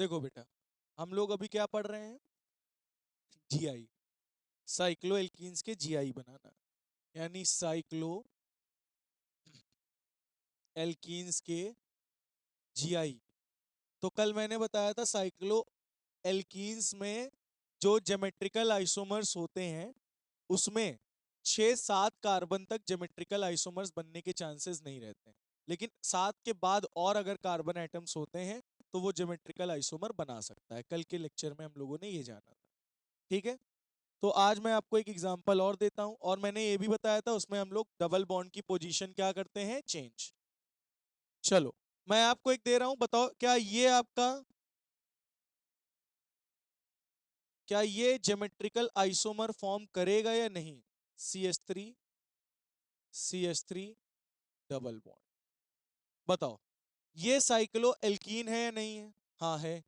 देखो बेटा, हम लोग अभी क्या पढ़ रहे हैं? जीआई, साइक्लो एल्कीन्स के जीआई बनाना, यानी साइक्लो एल्कीन्स के जीआई। तो कल मैंने बताया था साइक्लो एल्कीन्स में जो ज्योमेट्रिकल आइसोमर्स होते हैं उसमें 6-7 कार्बन तक ज्योमेट्रिकल आइसोमर्स बनने के चांसेस नहीं रहते हैं, लेकिन 7 के बाद और अगर कार्बन एटम्स होते हैं तो वो ज्योमेट्रिकल आइसोमर बना सकता है। कल के लेक्चर में हम लोगों ने ये जाना था, ठीक है। तो आज मैं आपको एक एग्जांपल और देता हूं, और मैंने ये भी बताया था उसमें हम लोग डबल बॉन्ड की पोजीशन क्या करते हैं, चेंज। चलो मैं आपको एक दे रहा हूं, बताओ क्या ये ज्योमेट्रिकल आइसोमर फॉर्म करेगा या नहीं? CH3 double bond. बताओ, ये साइक्लो एल्कीन है या नहीं है? हाँ है।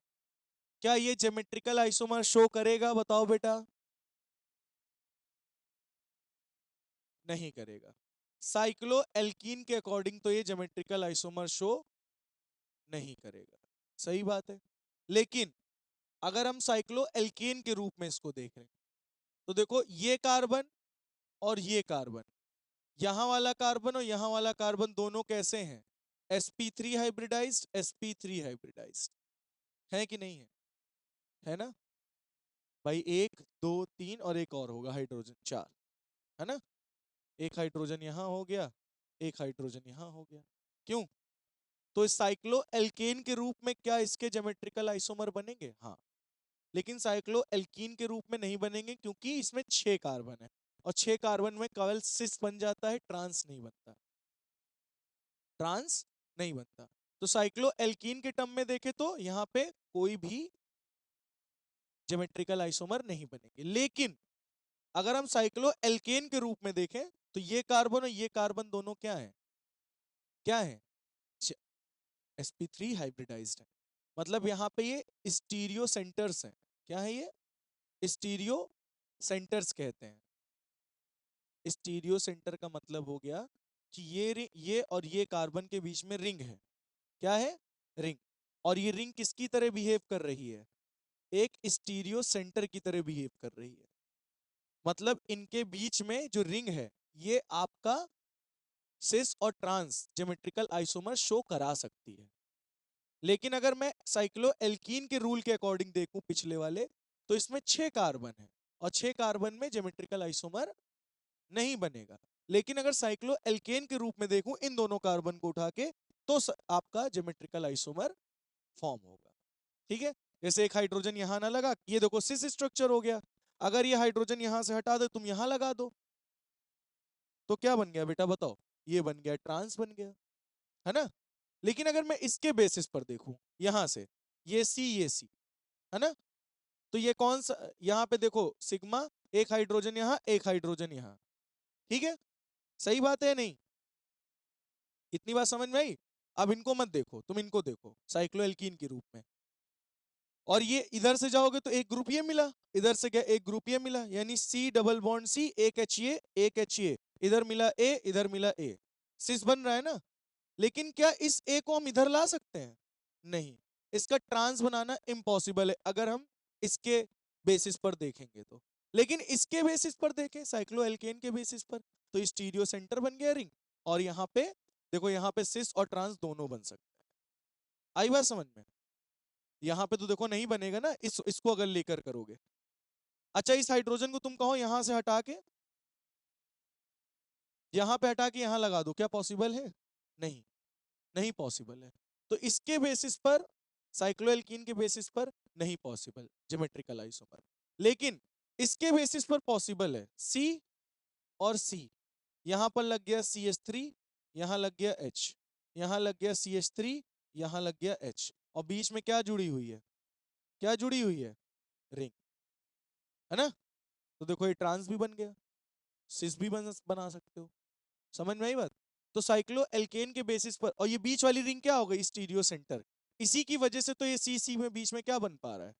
क्या ये ज्योमेट्रिकल आइसोमर शो करेगा? बताओ बेटा। नहीं करेगा। साइक्लो एल्कीन के अकॉर्डिंग तो ये ज्योमेट्रिकल आइसोमर शो नहीं करेगा, सही बात है। लेकिन अगर हम साइक्लो एल्कीन के रूप में इसको देखें तो देखो, ये कार्बन और ये कार्बन, यहां वाला कार्बन और यहां वाला कार्बन दोनों कैसे हैं? sp3 हाइब्रिडाइज्ड, sp3 हाइब्रिडाइज्ड, है कि नहीं है? है ना भाई? 1 2 3 और एक और होगा हाइड्रोजन, 4, है ना? एक हाइड्रोजन यहां हो गया, एक हाइड्रोजन यहां हो गया। क्यों? तो साइक्लो एल्केन के रूप में क्या इसके ज्योमेट्रिकल आइसोमर बनेंगे? हाँ। लेकिन साइक्लो एल्कीन के रूप में नहीं बनेंगे, क्योंकि इसमें 6 कार्बन है, और 6 कार्बन में केवल सिस बन जाता है, ट्रांस नहीं बनता, ट्रांस नहीं बनता। तो साइक्लो एल्कीन के टर्म में देखें तो यहां पे कोई भी ज्योमेट्रिकल आइसोमर नहीं बनेंगे। लेकिन अगर हम साइक्लो एल्केन के रूप में देखें तो ये कार्बन और ये कार्बन दोनों क्या है? क्या है? sp3 हाइब्रिडाइज्ड है। मतलब यहाँ पे ये स्टीरियो सेंटर्स हैं। क्या है ये? स्टीरियो सेंटर्स कहते हैं। स्टीरियो सेंटर का मतलब हो गया कि ये और ये कार्बन के बीच में रिंग है। क्या है? रिंग। और ये रिंग किसकी तरह बिहेव कर रही है? एक स्टीरियो सेंटर की तरह बिहेव कर रही है। मतलब इनके बीच में जो रिंग है ये आपका सिस और ट्रांस ज्योमेट्रिकल आइसोमर शो करा सकती है। लेकिन अगर मैं साइक्लो एल्कीन के रूल के अकॉर्डिंग देखूं पिछले वाले, तो इसमें 6 कार्बन है और 6 कार्बन में ज्योमेट्रिकल आइसोमर नहीं बनेगा। लेकिन अगर साइक्लो एल्केन के रूप में देखूं इन दोनों कार्बन को उठा के, तो आपका ज्योमेट्रिकल आइसोमर फॉर्म होगा। ठीक है। जैसे एक हाइड्रोजन यहां ना लगा, ये देखो सिस स्ट्रक्चर हो गया। अगर ये हाइड्रोजन यहां से हटा दो, तुम यहां लगा दो, तो क्या बन गया बेटा? बताओ। ये बन गया ट्रांस बन गया, है ना? लेकिन अगर मैं इसके बेसिस पर देखूं, यहां से ये सी, है ना? तो ये कौन सा? यहां पे देखो सिग्मा, एक हाइड्रोजन यहां, एक हाइड्रोजन यहां, ठीक है? सही बात है नहीं? इतनी बात समझ में आई? अब इनको मत देखो, तुम इनको देखो साइक्लोएल्कीन के रूप में। और ये इधर से जाओगे तो एक ग्रुप ये मिला, इधर से गया एक ग्रुप ये मिला, यानी सी डबल बॉन्ड सी, एक एच ए, एक एच ए, इधर मिला ए, इधर मिला ए, सिस बन रहा है ना? लेकिन क्या इस ए को हम इधर ला सकते हैं? नहीं। इसका ट्रांस बनाना इम्पॉसिबल है अगर हम इसके बेसिस पर देखेंगे तो। लेकिन इसके बेसिस पर देखें, साइक्लोएल्केन के बेसिस पर, तो स्टीरियो सेंटर बन गया रिंग, और यहाँ पे देखो, यहाँ पे सिस और ट्रांस दोनों बन सकते हैं। आई बात समझ में? यहाँ पे तो देखो नहीं बनेगा ना, इसको अगर लेकर करोगे। अच्छा, इस हाइड्रोजन को तुम कहो यहां से हटा के, यहां पे हटा के यहां लगा दो, क्या पॉसिबल है? नहीं, नहीं पॉसिबल है। तो इसके बेसिस पर, साइक्लोएल्कीन के बेसिस पर नहीं पॉसिबल ज्योमेट्रिकल आइसोमर। लेकिन इसके बेसिस पर पॉसिबल है। सी और सी, यहां पर लग गया CH3, यहां लग गया H, यहां लग गया CH3, यहां लग गया H, और बीच में क्या जुड़ी हुई है? क्या जुड़ी हुई है? रिंग, है ना? तो देखो ये ट्रांस भी बन गया, सिस भी बना सकते हो। समझ में आई बात? तो साइक्लो एल्केन के बेसिस पर, और ये बीच वाली रिंग क्या हो गई? Stereo centre. इसी की वजह से तो ये सी सी में बीच में क्या बन पा रहा है?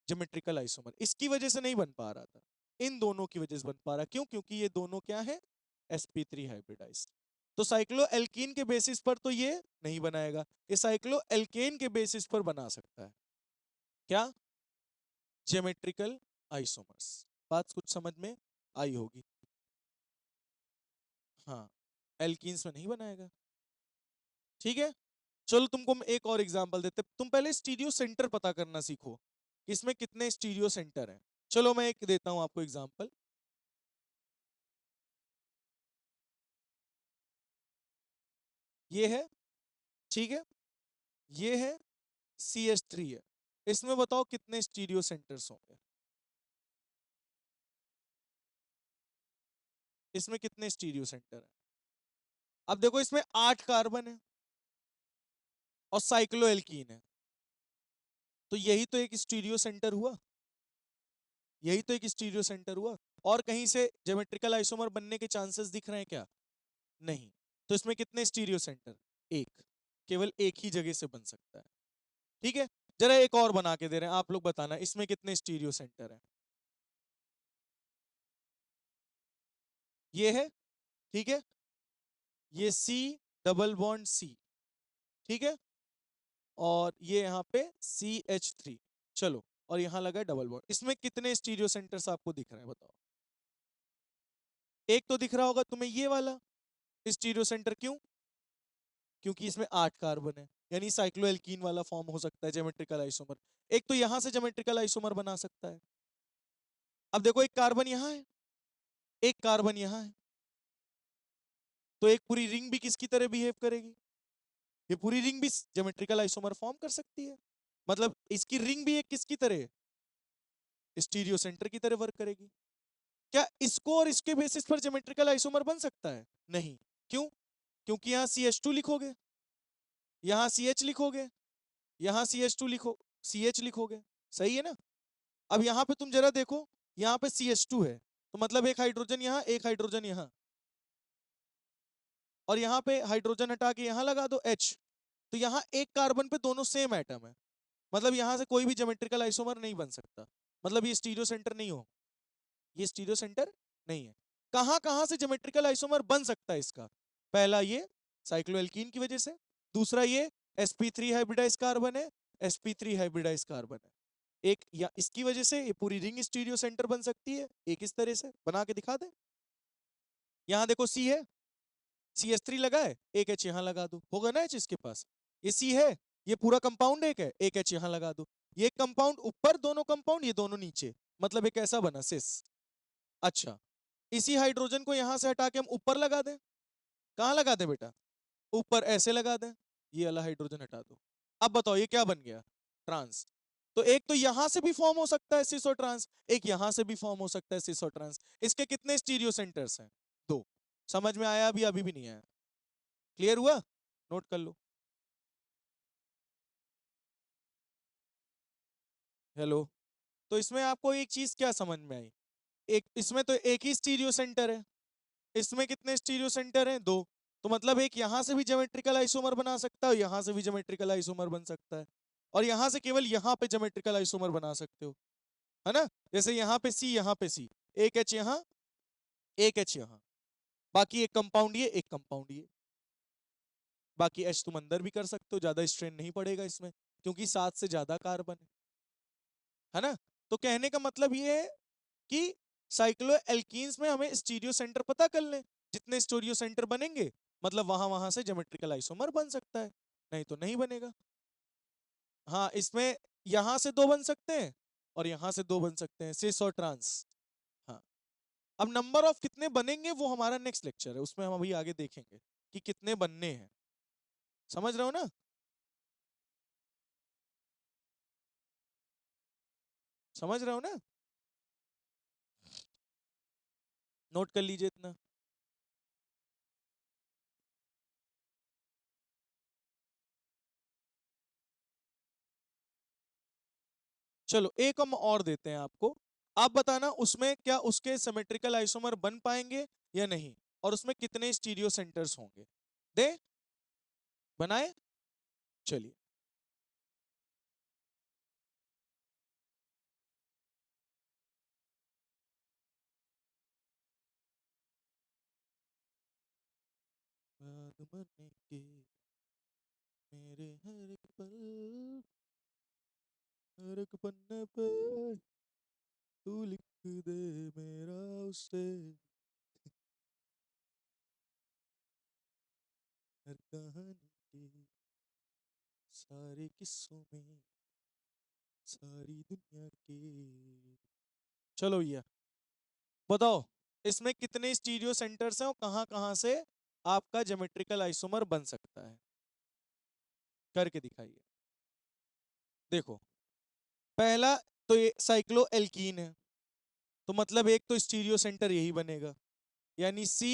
Geometrical isomer. इसकी वजह से नहीं बन पा रहा था, इन दोनों की वजह से बन पा रहा। क्यों? क्योंकि ये दोनों क्या है? sp3 hybridised. तो साइक्लो एल्कीन के बेसिस पर तो ये नहीं बनाएगा, ये साइक्लो एल्केन के बेसिस पर बना सकता है। क्या? Geometrical isomers. बात कुछ समझ में आई होगी। हाँ, एल्कीन्स में नहीं बनाएगा। ठीक है, चलो तुमको हम एक और एग्जांपल देते, तुम पहले स्टीरियो सेंटर पता करना सीखो कि इसमें कितने स्टीरियो सेंटर हैं। चलो मैं एक देता हूं आपको एग्जांपल। ये है, ठीक है, ये है, CH3 है। इसमें बताओ कितने स्टीरियो सेंटर्स होंगे? इसमें कितने स्टीरियो सेंटर हैं? अब देखो इसमें 8 कार्बन है और साइक्लोएल्कीन है, तो यही तो एक स्टीरियो सेंटर हुआ। यही तो एक स्टीरियो सेंटर हुआ। और कहीं से ज्योमेट्रिकल आइसोमर बनने के चांसेस दिख रहे हैं क्या? नहीं। तो इसमें कितने स्टीरियो सेंटर? एक। केवल एक ही जगह से बन सकता है। ठीक है, जरा एक और बना के दे रहे हैं, आप लोग बताना इसमें कितने स्टीरियो सेंटर हैं। ये है, ठीक है, ये C डबल बॉन्ड C, ठीक है, और ये यहाँ पे CH3। चलो, और यहाँ लगा डबल बॉन्ड। इसमें कितने स्टीरियो सेंटर्स आपको दिख रहे हैं बताओ? एक तो दिख रहा होगा तुम्हें ये वाला स्टीरियो सेंटर। क्यों? क्योंकि इसमें 8 कार्बन है, यानी साइक्लोएल्कीन वाला फॉर्म हो सकता है ज्योमेट्रिकल आइसोमर। एक तो यहां से ज्योमेट्रिकल आइसोमर बना सकता है। अब देखो एक कार्बन यहां है, एक कार्बन यहां है, तो एक पूरी रिंग भी किसकी तरह बिहेव करेगी? ये पूरी रिंग भी ज्योमेट्रिकल आइसोमर फॉर्म कर सकती है। मतलब इसकी रिंग भी एक किसकी तरह? स्टीरियो सेंटर की तरह वर्क करेगी। क्या इसको और इसके बेसिस पर ज्योमेट्रिकल आइसोमर बन सकता है? नहीं। क्यों? क्योंकि यहाँ CH2 लिखोगे, यहाँ CH लिखोगे, यहाँ CH2 लिखो, CH लिखोगे, सही है ना? अब यहाँ पे तुम जरा देखो, यहाँ पे CH2 है, तो मतलब एक हाइड्रोजन यहाँ, एक हाइड्रोजन यहाँ, और यहाँ पे हाइड्रोजन हटा के यहाँ लगा दो H, तो यहाँ एक कार्बन पे दोनों सेम एटम है। मतलब यहाँ से कोई भी ज्योमेट्रिकल आइसोमर नहीं बन सकता। मतलब ये स्टीरियो सेंटर नहीं हो, ये स्टीरियो सेंटर नहीं है। कहां कहां से ज्योमेट्रिकल आइसोमर बन सकता है इसका? पहला ये साइक्लोएल्कीन की वजह से, दूसरा ये sp3 हाइब्रिडाइज कार्बन है, sp3 हाइब्रिडाइज कार्बन है, एक या इसकी वजह से ये पूरी रिंग स्टीरियो सेंटर बन सकती है। एक इस तरह से बना के दिखा दे। यहां देखो C है, CH3 लगा है, एक H यहां लगा दो, होगा ना H इसके पास। ये C है, ये पूरा कंपाउंड एक है, एक H यहां लगा दो, ये कंपाउंड ऊपर, दोनों कंपाउंड, ये दोनों नीचे, मतलब एक ऐसा बना सिस। अच्छा, इसी हाइड्रोजन को यहां से हटा के हम ऊपर लगा दें। कहां लगा दें बेटा? ऊपर ऐसे लगा दें, ये वाला हाइड्रोजन हटा दो। अब बताओ ये क्या बन गया? ट्रांस। तो एक तो यहां से भी फॉर्म हो सकता है सिस और ट्रांस, एक यहां से भी फॉर्म हो सकता है सिस और ट्रांस। इसके कितने स्टीरियो सेंटर्स हैं? दो। समझ में आया अभी? अभी भी नहीं आया? क्लियर हुआ? नोट कर लो। हेलो। तो इसमें आपको एक चीज क्या समझ में आई? एक इसमें तो एक ही स्टीरियो सेंटर है, इसमें कितने स्टीरियो सेंटर हैं? दो। तो मतलब एक यहां से भी ज्योमेट्रिकल आइसोमर बना सकता है और यहां से भी ज्योमेट्रिकल आइसोमर बन सकता है, और यहां से केवल यहां पे ज्योमेट्रिकल आइसोमर बना सकते हो, है ना? जैसे यहाँ पे C, यहाँ पे C, एक H यहाँ, एक H यहाँ, बाकी एक कंपाउंड ये, एक कंपाउंड ये, बाकी H तुम अंदर भी कर सकते हो, ज्यादा स्ट्रेन नहीं पड़ेगा इसमें, क्योंकि 7 से ज्यादा कार्बन है ना? तो कहने का मतलब ये है कि साइक्लो एल्कीन्स में हमें स्टीरियो सेंटर पता कर लें, जितने स्टीरियो सेंटर बनेंगे मतलब वहां वहां से ज्योमेट्रिकल आइसोमर बन सकता है, नहीं तो नहीं बनेगा। हाँ, इसमें यहां से दो बन सकते हैं और यहां से दो बन सकते हैं, सिस और ट्रांस। हाँ, अब नंबर ऑफ कितने बनेंगे वो हमारा नेक्स्ट लेक्चर है, उसमें हम अभी आगे देखेंगे कि कितने बनने हैं। समझ रहे हो ना? समझ रहे हो ना? नोट कर लीजिए इतना। चलो एक हम और देते हैं आपको, आप बताना उसमें क्या उसके सिमेट्रिकल आइसोमर बन पाएंगे या नहीं, और उसमें कितने स्टीरियो सेंटर्स होंगे। दे, बनाए, चलिए। याद मन के मेरे हर पल एक पन्ने पे तू लिख दे मेरा उसे हर कहानी के सारे किस्सों में सारी दुनिया के। चलो भैया बताओ इसमें कितने स्टीरियो सेंटर्स हैं और कहां कहां से आपका ज्योमेट्रिकल आइसोमर बन सकता है, करके दिखाइए। देखो पहला तो ये साइक्लो एल्कीन है, तो मतलब एक तो स्टीरियो सेंटर यही बनेगा, यानी सी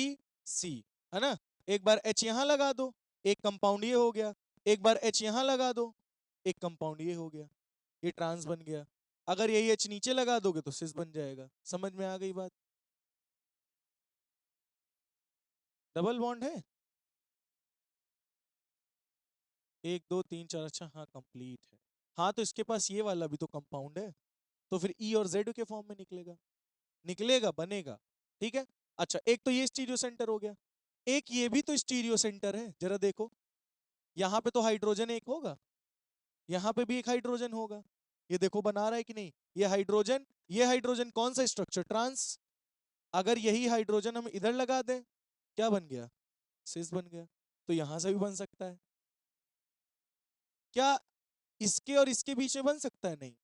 सी, है ना। एक बार एच यहां लगा दो, एक कंपाउंड ये हो गया। एक बार एच यहां लगा दो, एक कंपाउंड ये हो गया, ये ट्रांस बन गया। अगर यही एच नीचे लगा दोगे तो सिस बन जाएगा। समझ में आ गई बात? डबल बॉन्ड है, एक दो तीन चार, अच्छा हाँ कंप्लीट है। हाँ तो इसके पास ये वाला भी तो कंपाउंड है, तो फिर ई और जेड के फॉर्म में निकलेगा, निकलेगा बनेगा। ठीक है। अच्छा एक तो ये स्टीरियो सेंटर हो गया, एक ये भी तो स्टीरियो सेंटर है, जरा देखो। यहाँ पे तो हाइड्रोजन एक होगा, यहाँ पे भी एक हाइड्रोजन होगा, ये देखो बना रहा है कि नहीं। ये हाइड्रोजन कौन सा स्ट्रक्चर, ट्रांस। अगर यही हाइड्रोजन हम इधर लगा दें, क्या बन गया, सिस बन गया। तो यहां से भी बन सकता है क्या, इसके और इसके बीच में बन सकता है? नहीं,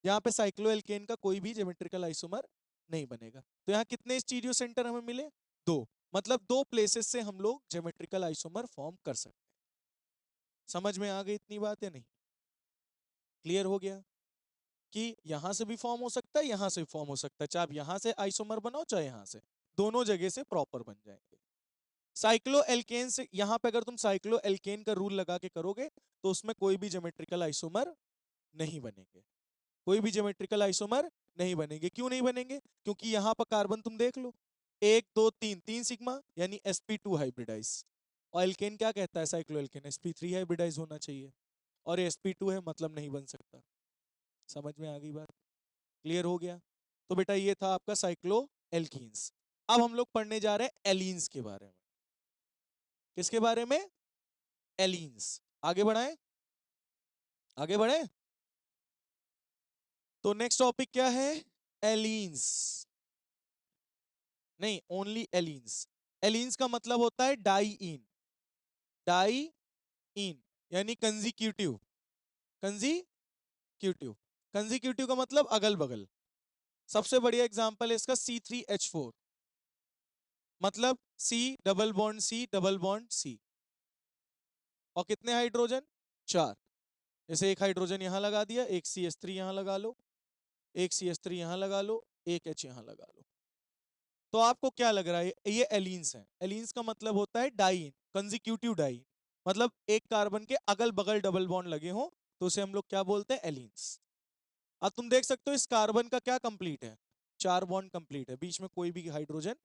यहाँ पे साइक्लोएल्केन का कोई भी ज्योमेट्रिकल आइसोमर नहीं बनेगा। तो यहाँ कितने स्टीरियो सेंटर हमें मिले, दो। मतलब दो प्लेसेस से हम लोग ज्योमेट्रिकल आइसोमर फॉर्म कर सकते हैं। समझ में आ गई इतनी बात या नहीं? क्लियर हो गया कि यहां से भी फॉर्म हो सकता है, यहां से भी फॉर्म हो सकता है, चाहे आप यहां से आइसोमर बनाओ चाहे यहां से, दोनों जगह से प्रॉपर बन जाएंगे। साइक्लो एल्केन से, यहां पे अगर तुम साइक्लो एल्केन का रूल लगा के करोगे तो उसमें कोई भी ज्योमेट्रिकल आइसोमर नहीं बनेंगे, कोई भी ज्योमेट्रिकल आइसोमर नहीं बनेंगे। क्यों नहीं बनेंगे? क्योंकि यहां पर कार्बन तुम देख लो, एक दो तीन, तीन सिग्मा यानी sp2 हाइब्रिडाइज। और एल्केन क्या कहता है, साइक्लो एल्केन sp3 हाइब्रिडाइज होना चाहिए, और ये sp2 है मतलब नहीं बन सकता। समझ में आ गई बात? क्लियर हो गया? तो बेटा ये था आपका साइक्लो एल्कीन्स। अब हम लोग पढ़ने जा रहे हैं एलीन्स के बारे में। किसके बारे में? एलीन्स। आगे बढ़ाएं, आगे बढ़े। तो नेक्स्ट टॉपिक क्या है? एलीन्स। नहीं, ओनली एलीन्स। एलीन्स का मतलब होता है डाई इन, डाई इन यानी कंजिक्यूटिव, कंजिक्यूटिव। कंजिक्यूटिव का मतलब अगल बगल। सबसे बढ़िया एग्जांपल है इसका C3H4, मतलब C double bond C double bond C. और कितने हाइड्रोजन? चार। जैसे एक हाइड्रोजन यहां लगा दिया, एक CH3 यहां लगा लो, एक CH3 यहां लगा लो, एक H यहां लगा लो। तो आपको क्या लग रहा है, ये एलीन्स हैं। एलीन्स का मतलब होता है डाइन, कंजिक्यूटिव डाइन, मतलब एक कार्बन के अगल बगल डबल बॉन्ड लगे हो तो उसे हम लोग क्या बोलते हैं, एलीन्स। अब तुम देख सकते हो इस कार्बन का क्या कंप्लीट है, चार बॉन्ड कंप्लीट है, बीच में कोई भी हाइड्रोजन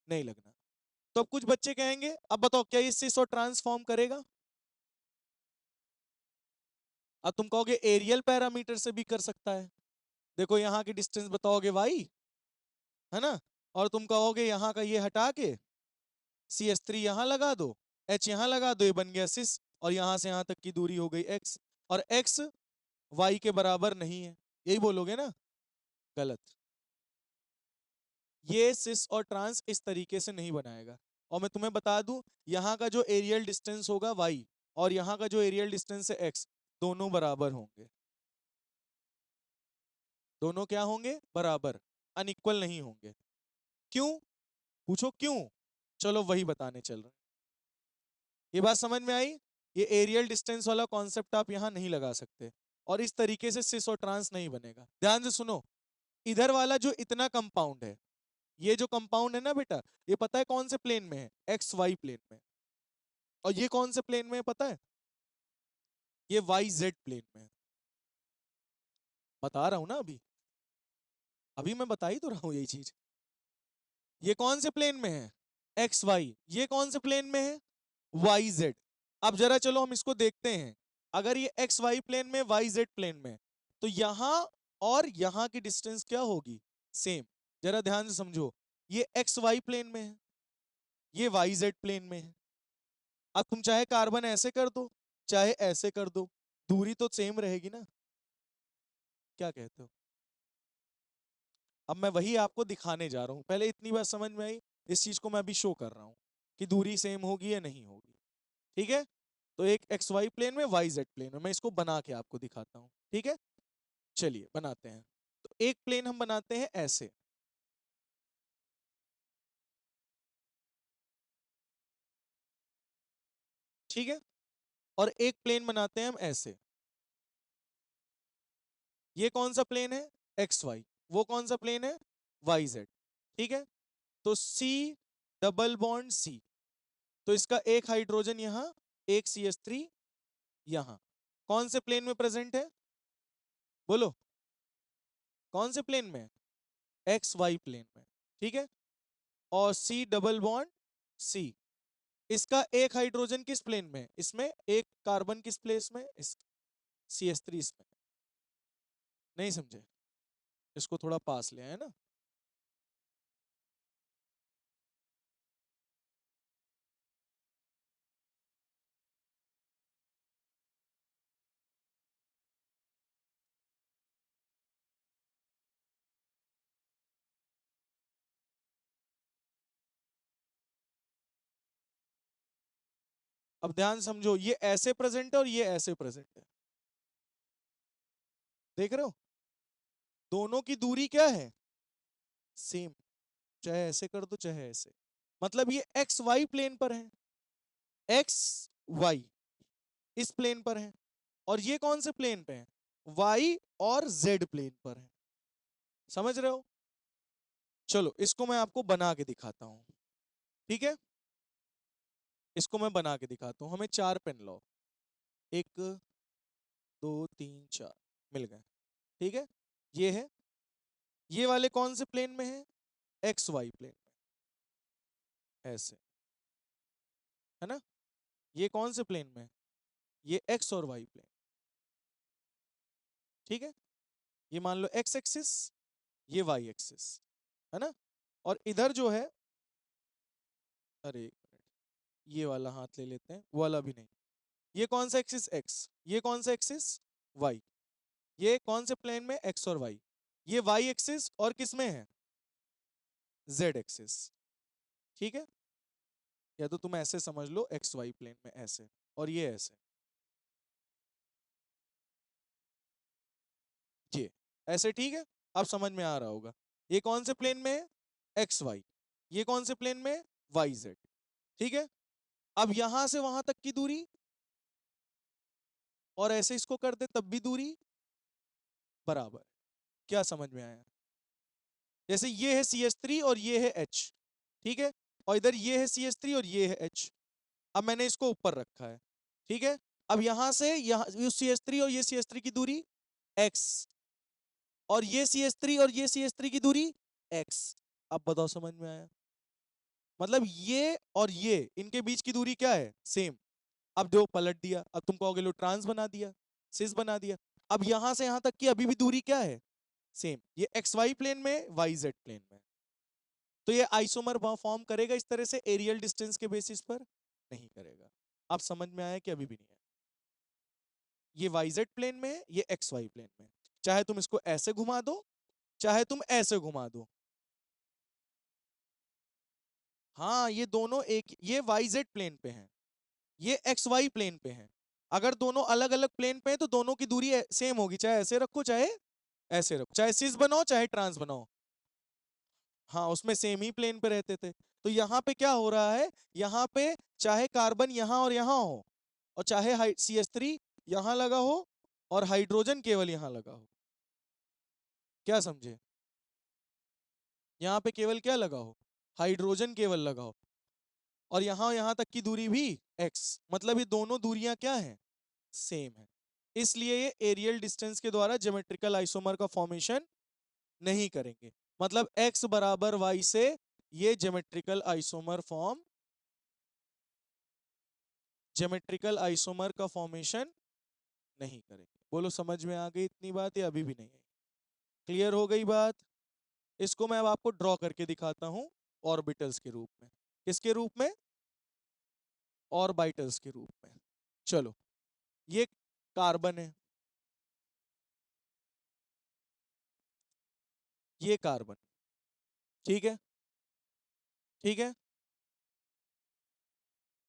नहीं लगना। तो अब कुछ बच्चे कहेंगे, अब बताओ क्या ये सिस और ट्रांसफॉर्म करेगा? अब तुम कहोगे एरियल पैरामीटर से भी कर सकता है। देखो यहाँ की डिस्टेंस बताओगे y, है ना, और तुम कहोगे यहाँ का ये हटा के CH3 यहां लगा दो, H यहां लगा दो, ये बन गया सिस, और यहां से यहां तक की दूरी हो गई x, और x y के बराबर नहीं है, यही बोलोगे ना? गलत। ये सिस और ट्रांस इस तरीके से नहीं बनाएगा। और मैं तुम्हें बता दूं, यहाँ का जो एरियल डिस्टेंस होगा y और यहाँ का जो एरियल डिस्टेंस है x, दोनों बराबर होंगे। दोनों क्या होंगे? बराबर, अनइक्वल नहीं होंगे। क्यों? पूछो क्यों? चलो वही बताने चल रहे हैं। ये बात समझ में आई? ये एरियल डिस्टेंस वाला कॉन्सेप्ट आप यहां नहीं लगा सकते, और इस तरीके से सिस और ट्रांस नहीं बनेगा। ध्यान से सुनो, इधर वाला जो इतना कंपाउंड है, ये जो कंपाउंड है ना बेटा, ये पता है कौन से प्लेन में है? एक्स वाई प्लेन में। और ये कौन से प्लेन में है पता है? ये वाई जेड प्लेन में है। बता रहा हूं ना अभी, अभी मैं बता ही तो रहा हूं यही चीज। ये कौन से प्लेन में है? X Y. ये कौन से प्लेन में है? Y Z. अब जरा चलो हम इसको देखते हैं। अगर ये एक्स वाई प्लेन में, वाई जेड प्लेन में, तो यहां और यहां की डिस्टेंस क्या होगी? सेम। जरा ध्यान से समझो, ये एक्स वाई प्लेन में है, ये वाई जेड प्लेन में है। अब तुम चाहे कार्बन ऐसे कर दो चाहे ऐसे कर दो, दूरी तो सेम रहेगी ना। क्या कहते हो? अब मैं वही आपको दिखाने जा रहा हूँ, पहले इतनी बात समझ में आई, इस चीज को मैं अभी शो कर रहा हूँ कि दूरी सेम होगी या नहीं होगी। ठीक है, तो एक एक्स वाई प्लेन में, वाई जेड प्लेन में, मैं इसको बना के आपको दिखाता हूँ। ठीक है, चलिए बनाते हैं। तो एक प्लेन हम बनाते हैं ऐसे, ठीक है, और एक प्लेन बनाते हैं हम ऐसे। ये कौन सा प्लेन है? X Y. वो कौन सा प्लेन है? Y Z. ठीक है, तो सी डबल बॉन्ड सी, तो इसका एक हाइड्रोजन यहां, एक सी एस थ्री यहां, कौन से प्लेन में प्रेजेंट है? बोलो, कौन से प्लेन में? एक्स वाई प्लेन में। ठीक है, और सी डबल बॉन्ड सी, इसका एक हाइड्रोजन किस प्लेन में? इसमें एक कार्बन किस प्लेस में? इस सी एस थ्री इसमें। नहीं समझे? इसको थोड़ा पास ले आए ना। अब ध्यान समझो, ये ऐसे प्रेजेंट है और ये ऐसे प्रेजेंट है, देख रहे हो? दोनों की दूरी क्या है? सेम, चाहे ऐसे कर दो चाहे ऐसे। मतलब ये एक्स वाई प्लेन पर है, एक्स वाई इस प्लेन पर है, और ये कौन से प्लेन पे है? वाई और जेड प्लेन पर है। समझ रहे हो? चलो इसको मैं आपको बना के दिखाता हूं। ठीक है, इसको मैं बना के दिखाता हूं। हमें चार पेन लो, एक दो तीन चार, मिल गए। ठीक है, ये है, ये वाले कौन से प्लेन में है? एक्स वाई प्लेन में, ऐसे, है ना? ये कौन से प्लेन में? ये एक्स और वाई प्लेन। ठीक है, ये मान लो एक्स एक्सिस, ये वाई एक्सिस, है ना? और इधर जो है, अरे एक मिनट, ये वाला हाथ ले लेते हैं, वो वाला भी नहीं। ये कौन सा एक्सिस? एक्स। ये कौन सा एक्सिस? वाई। ये कौन से प्लेन में? एक्स और वाई। ये वाई एक्सिस और किस में है? Z axis. ठीक है, या तो तुम ऐसे समझ लो, एक्स वाई प्लेन में ऐसे, और ये ऐसे, ये ऐसे। ठीक है, अब समझ में आ रहा होगा। ये कौन से प्लेन में है? X Y. ये कौन से प्लेन में है? Y Z. ठीक है, अब यहां से वहां तक की दूरी, और ऐसे इसको कर दे तब भी दूरी बराबर। क्या समझ में आया? जैसे ये है सी एस थ्री और ये है एच, ठीक है, और इधर ये है सी एस थ्री और ये है एच। अब मैंने इसको ऊपर रखा है। ठीक है, अब यहां से यहाँ सी एस थ्री और ये सी एस थ्री की दूरी एक्स, और ये सी एस थ्री और ये सी एस थ्री की दूरी एक्स। अब बताओ समझ में आया? मतलब ये और ये, इनके बीच की दूरी क्या है? सेम। अब जो पलट दिया, अब तुम कहोगे लो ट्रांस बना दिया, सिस बना दिया। अब यहां से यहां तक की अभी भी दूरी क्या है? सेम। ये एक्स वाई प्लेन में, वाई जेड प्लेन में। तो ये आइसोमर फॉर्म करेगा इस तरह से एरियल डिस्टेंस के बेसिस पर? नहीं करेगा। अब समझ में आया कि अभी भी नहीं है? ये वाई जेड प्लेन में है, ये एक्स वाई प्लेन में है। चाहे तुम इसको ऐसे घुमा दो, चाहे तुम ऐसे घुमा दो। हाँ, ये दोनों एक, ये वाई जेड प्लेन पे है, ये एक्स वाई प्लेन पे है। अगर दोनों अलग अलग प्लेन पे है तो दोनों की दूरी सेम होगी, चाहे ऐसे रखो चाहे ऐसे रखो, चाहे सिस बनाओ चाहे ट्रांस बनाओ। हाँ, उसमें सेम ही प्लेन पे रहते थे। तो यहाँ पे क्या हो रहा है? यहाँ पे चाहे कार्बन यहाँ और यहाँ हो, और चाहे सी एस थ्री यहाँ लगा हो, और हाइड्रोजन केवल यहाँ लगा हो। क्या समझे? यहाँ पे केवल क्या लगा हो? हाइड्रोजन केवल लगा हो, और यहाँ तक की दूरी भी एक्स। मतलब ये दोनों दूरियां क्या हैं? सेम है। इसलिए ये एरियल डिस्टेंस के द्वारा ज्योमेट्रिकल आइसोमर का फॉर्मेशन नहीं करेंगे। मतलब x बराबर y से ये ज्योमेट्रिकल आइसोमर का फॉर्मेशन नहीं करेंगे। बोलो समझ में आ गई इतनी बात या अभी भी नहीं आई? क्लियर हो गई बात? इसको मैं अब आपको ड्रॉ करके दिखाता हूं ऑर्बिटल्स के रूप में। किसके रूप में? ऑर्बिटल्स के रूप में। चलो, ये कार्बन है, ये कार्बन। ठीक है, ठीक है।